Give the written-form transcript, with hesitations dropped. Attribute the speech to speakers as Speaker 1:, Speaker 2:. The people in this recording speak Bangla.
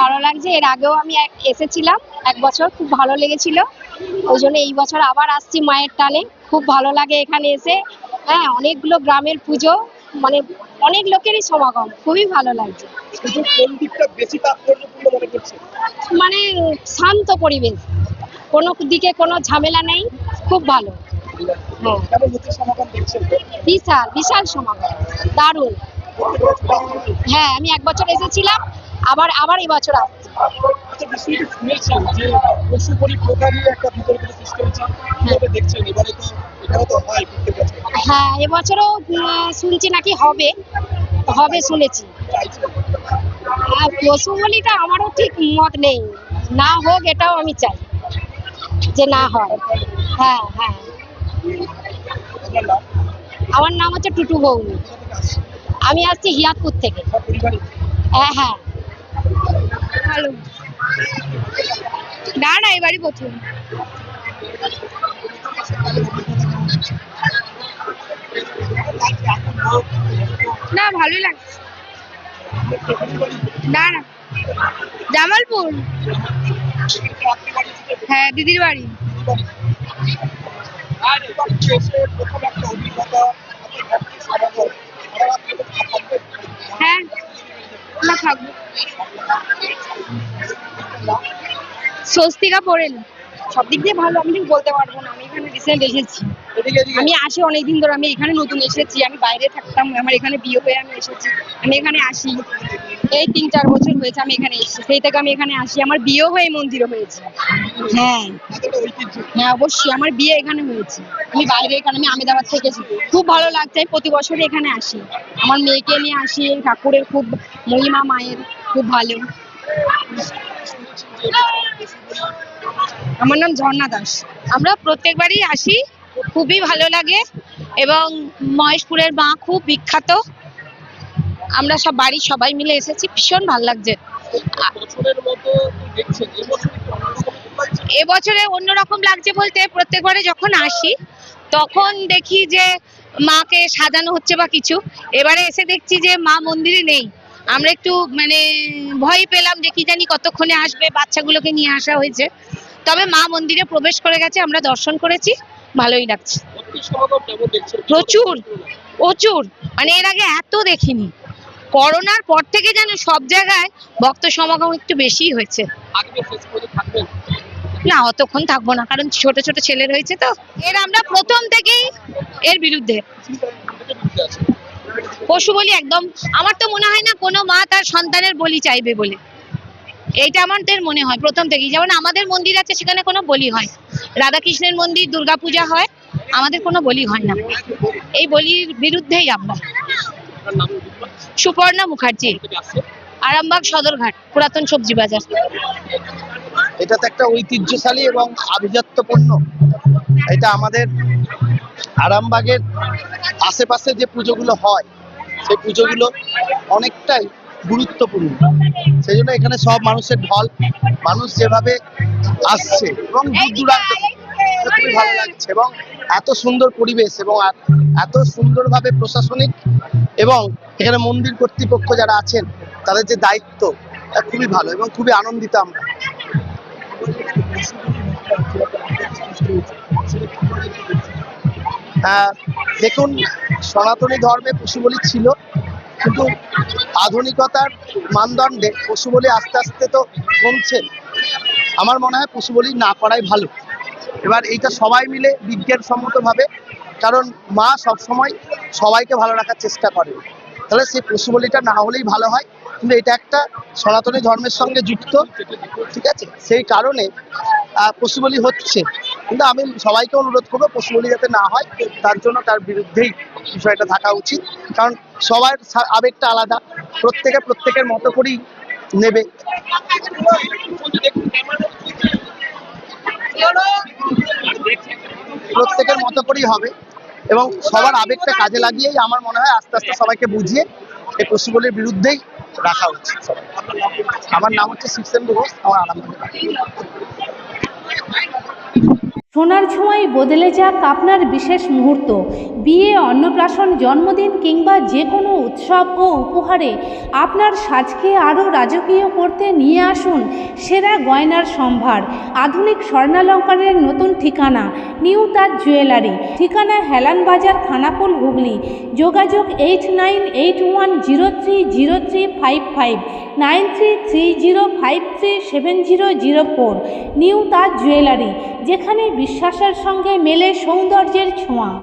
Speaker 1: ভালো লাগছে। এর আগেও আমি এসেছিলাম, 1 বছর, খুব ভালো লেগেছিল। ওই জন্য এই বছর আবার আসছি মায়ের টানে। খুব ভালো লাগে এখানে এসে। হ্যাঁ, অনেকগুলো গ্রামের পুজো, মানে অনেক লোকেরই সমাগম, খুবই ভালো লাগছে।
Speaker 2: কিন্তু কোন দিকটা বেশি তাৎপর্যপূর্ণ মনে করছেন?
Speaker 1: মানে শান্ত পরিবেশ, কোনো দিকে কোনো ঝামেলা নেই, খুব ভালো। হ্যাঁ,
Speaker 2: কেমন হচ্ছে সমাগম দেখছেন?
Speaker 1: বিশাল বিশাল সমাগম, দারুণ। হ্যাঁ, আমি 1 বছর এসেছিলাম, আবার আবার এই বছর আসছি।
Speaker 2: আচ্ছা, বিষয়টি শুনেছেন যে পশু বলি প্রথা নিয়ে একটা বিতর্কিত সৃষ্টি হয়েছে, কিভাবে দেখছেন? এবারে তো এখানে তো হয় প্রত্যেক বছর,
Speaker 1: হ্যাঁ, এবছরও শুনছি নাকি হবে, হবে শুনেছি।
Speaker 2: চাইছেন?
Speaker 1: আর পশু বলিটা আমারও ঠিক মত নেই, না হোক এটাও আমি চাই যে না হয়। হ্যাঁ হ্যাঁ,
Speaker 2: আপনার নাম?
Speaker 1: আমার নাম হচ্ছে টুটু বৌনি।
Speaker 2: কোথা থেকে আসছেন?
Speaker 1: আমি আসছি হিয়াতপুর থেকে।
Speaker 2: সব পরিবারই?
Speaker 1: হ্যাঁ হ্যাঁ, ভালো। না না, এবারই প্রথম। না, ভালোই লাগছে। না না, জামালপুর। হ্যাঁ, দিদির বাড়ি।
Speaker 2: আর এসে প্রথম একটা অভিজ্ঞতা, আপনার সমাগম, আরো আপনাদের থাকবে?
Speaker 1: হ্যাঁ, না থাকবো। স্বস্তিকা পড়েন। সব দিক দিয়ে ভালো, আমি ঠিক বলতে পারবো না। আমি এখানে রিসেন্ট এসেছি,
Speaker 2: এদিকে এদিকে
Speaker 1: আমি আসি অনেকদিন ধরে। আমি এখানে নতুন এসেছি, আমি বাইরে থাকতাম, আমার এখানে বিয়ে হয়ে আমি এসেছি। আমি এখানে আসি এই 3-4 বছর হয়েছে আমি এখানে এসেছি। সেই থেকে আমি এখানে আসি, আমার বিয়েও হয়ে মন্দিরে হয়েছে। হ্যাঁ
Speaker 2: এতটা ঐতিহ্য।
Speaker 1: হ্যাঁ, অবশ্যই আমার বিয়ে এখানে হয়েছে। আমি বাইরে, এখানে আমি আহমেদাবাদ থেকে এসেছি। খুব ভালো লাগছে, আমি প্রতি বছরই এখানে আসি। আমার মেয়েকে নিয়ে আসি, এই ঠাকুরের খুব মহিমা, মায়ের খুব ভালো। আমার নাম ঝর্ণা দাস। আমরা প্রত্যেকবারই আসি, খুবই ভালো লাগে। এবং মহেশপুরের মা খুব বিখ্যাত। আমরা সব বাড়ির সবাই মিলে এসেছি, ভীষণ ভালো লাগছে।
Speaker 2: বছরের মতো দেখছেন, এবছর একটু অন্যরকম লাগছে।
Speaker 1: এবছরে অন্যরকম লাগছে বলতে, প্রত্যেকবারে যখন আসি তখন দেখি যে মাকে সাজানো হচ্ছে বা কিছু। এবারে এসে দেখছি যে মা মন্দিরে নেই। আমরা একটু মানে ভয় পেলাম যে কি জানি কতক্ষণে আসবে, বাচ্চাগুলোকে নিয়ে আসা হয়েছে। তবে মা মন্দিরে প্রবেশ করে গেছে, আমরা দর্শন করেছি, ভালোই লাগছে।
Speaker 2: ভক্তি সমাগম কেমন দেখছেন?
Speaker 1: প্রচুর প্রচুর, মানে এর আগে এত দেখিনি। করোনার পর থেকে যেন সব জায়গায় ভক্ত সমাগম একটু বেশি হয়েছে।
Speaker 2: থাকবে, শেষ পর্যন্ত থাকবেন?
Speaker 1: না, অতক্ষণ থাকবো না, কারণ ছোট ছোট ছেলে রয়েছে তো। এর আমরা প্রথম থেকেই এর বিরুদ্ধে। পশু বলি একদম, আমার তো মনে হয় না কোনো মা তার সন্তানের বলি চাইবে বলে। এইটা আমাদের মনে হয় প্রথম থেকেই। যেমন আমাদের মন্দির আছে, সেখানে কোনো বলি হয়, রাধাকৃষ্ণের মন্দির, দুর্গাপূজা হয়, আমাদের কোনো বলি হয় না। এই বলির বিরুদ্ধেই আমরা।
Speaker 2: আপনার নাম?
Speaker 1: সুপর্ণা মুখার্জি,
Speaker 2: থেকে আসছে?
Speaker 1: আরামবাগ সদরঘাট, পুরাতন সবজি বাজার।
Speaker 3: এটা তো একটা ঐতিহ্যশালী এবং আভিজাত্যপূর্ণ। এটা আমাদের আরামবাগের আশেপাশে যে পুজোগুলো হয়, সেই পুজোগুলো অনেকটাই গুরুত্বপূর্ণ। সেই জন্য এখানে সব মানুষের ঢল, মানুষ যেভাবে আসছে এবং দূর দূরান্ত থেকে, খুবই ভালো লাগছে। এবং এত সুন্দর পরিবেশ এবং এত সুন্দরভাবে প্রশাসনিক এবং এখানে মন্দির কর্তৃপক্ষ যারা আছেন তাদের যে দায়িত্ব, তা খুবই ভালো এবং খুবই আনন্দিত আমরা। দেখুন, সনাতনী ধর্মে পশু বলি ছিল, কিন্তু আধুনিকতার মানদণ্ডে পশু বলি আস্তে আস্তে তো কমছে। আমার মনে হয় পশু বলি না করাই ভালো। এবার এইটা সবাই মিলে বিজ্ঞানসম্মতভাবে, কারণ মা সবসময় সবাইকে ভালো রাখার চেষ্টা করে, তাহলে সেই পশু বলিটা না হলেই ভালো হয়। কিন্তু এটা একটা সনাতনী ধর্মের সঙ্গে যুক্ত, ঠিক আছে, সেই কারণে পশু বলি হচ্ছে। কিন্তু আমি সবাইকে অনুরোধ করবো পশু বলি যাতে না হয়, তার জন্য তার বিরুদ্ধেই বিষয়টা থাকা উচিত। কারণ সবার আবেগটা আলাদা, প্রত্যেকে প্রত্যেকের মতো করেই নেবে। প্রত্যেকের মতো করেই হবে এবং সবার আবেগটা কাজে লাগিয়েই আমার মনে হয় আস্তে আস্তে সবাইকে বুঝিয়ে এই পশুগুলির বিরুদ্ধেই রাখা উচিত। আমার নাম হচ্ছে শিবসেন ঘোষ, আমার আরামবাগে।
Speaker 4: সোনার ছোঁয়ায় বদলে যাক আপনার বিশেষ মুহূর্ত। বিয়ে, অন্নপ্রাশন, জন্মদিন কিংবা যে কোনো উৎসব ও উপহারে আপনার সাজকে আরও রাজকীয় করতে নিয়ে আসুন সেরা গয়নার সম্ভার। আধুনিক স্বর্ণালঙ্কারের নতুন ঠিকানা নিউ তাজ জুয়েলারি। ঠিকানা হেলান বাজার, খানাকুল, হুগলি। যোগাযোগ 8981030355, 9330537004। নিউ তাজ জুয়েলারি, যেখানে বিশ্বাসের সঙ্গে মেলে সৌন্দর্যের ছোঁয়া।